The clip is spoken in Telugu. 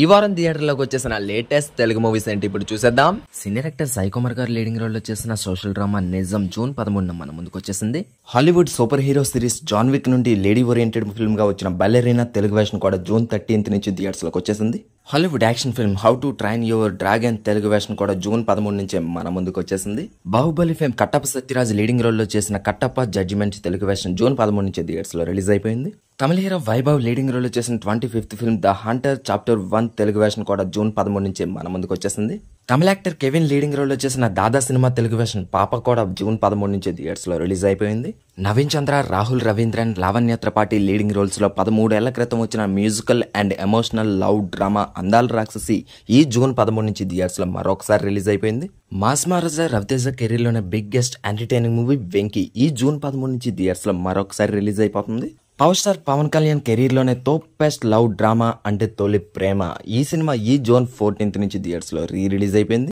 ఈ వారం థియేటర్లోకి వచ్చేసిన లేటెస్ట్ తెలుగు మూవీస్ ఏంటి ఇప్పుడు చూసేద్దాం. సీనియర్ యాక్టర్ సాయి కుమార్ గారు లీడింగ్ రోల్ లో చేసిన సోషల్ డ్రామా నిజం జూన్ 13న మన ముందుకు వచ్చేసింది. Hollywood super hero series John Wick నుండి లేడీ ఓరియంటెడ్ ఫిల్మ్ గా వచ్చిన బల్లెరీనా తెలుగు వెర్షన్ కూడా జూన్ 13th నుంచి థియేటర్స్ లోకి వచ్చేసింది. Hollywood action film how to train your dragon Telugu version కూడా జూన్ 13 నుంచే మన ముందుకు వచ్చేసింది. Baahubali fame Kattappa Sathyaraj leading role లో చేసిన Kattappa judgment Telugu version June 13 నుంచి థియేటర్స్ లో రిలీజ్ అయిపోయింది. తమిళ హీరో వైభవ్ లీడింగ్ రోల్ లో చేసిన 25th film the Hunter chapter 1 Telugu version కూడా జూన్ 13 నుంచి మన ముందుకు వచ్చేసింది. తమిళ యాక్టర్ కెవిన్ లీడింగ్ రోల్ లో చేసిన దాదా సినిమా తెలుగు వెర్షన్ పాప కూడా జూన్ 13 నుంచి థియేటర్స్ లో రిలీజ్ అయిపోయింది. నవీన్ చంద్ర, రాహుల్ రవీంద్రన్, లావణ్య త్రిపాఠి లీడింగ్ రోల్స్ లో 13 ఏళ్ల క్రితం వచ్చిన musical and emotional love drama అందాల రాక్షసి ఈ జూన్ 13 నుంచి థియేటర్స్ లో మరొకసారి రిలీజ్ అయిపోయింది. మాస్ మహారాజా రవితేజ కెరీర్ లోనే బిగ్గెస్ట్ ఎంటర్టైనింగ్ మూవీ వెంకీ ఈ జూన్ 13 నుంచి థియేటర్స్ లో మరొకసారి రిలీజ్ అయిపోతుంది. Power star Pawan Kalyan career లోనే టాప్ బెస్ట్ లవ్ డ్రామా అంటే తొలి ప్రేమ ఈ సినిమా ఈ జూన్ 14th నుంచి థియేటర్స్ లో రిలీజ్ అయిపోయింది.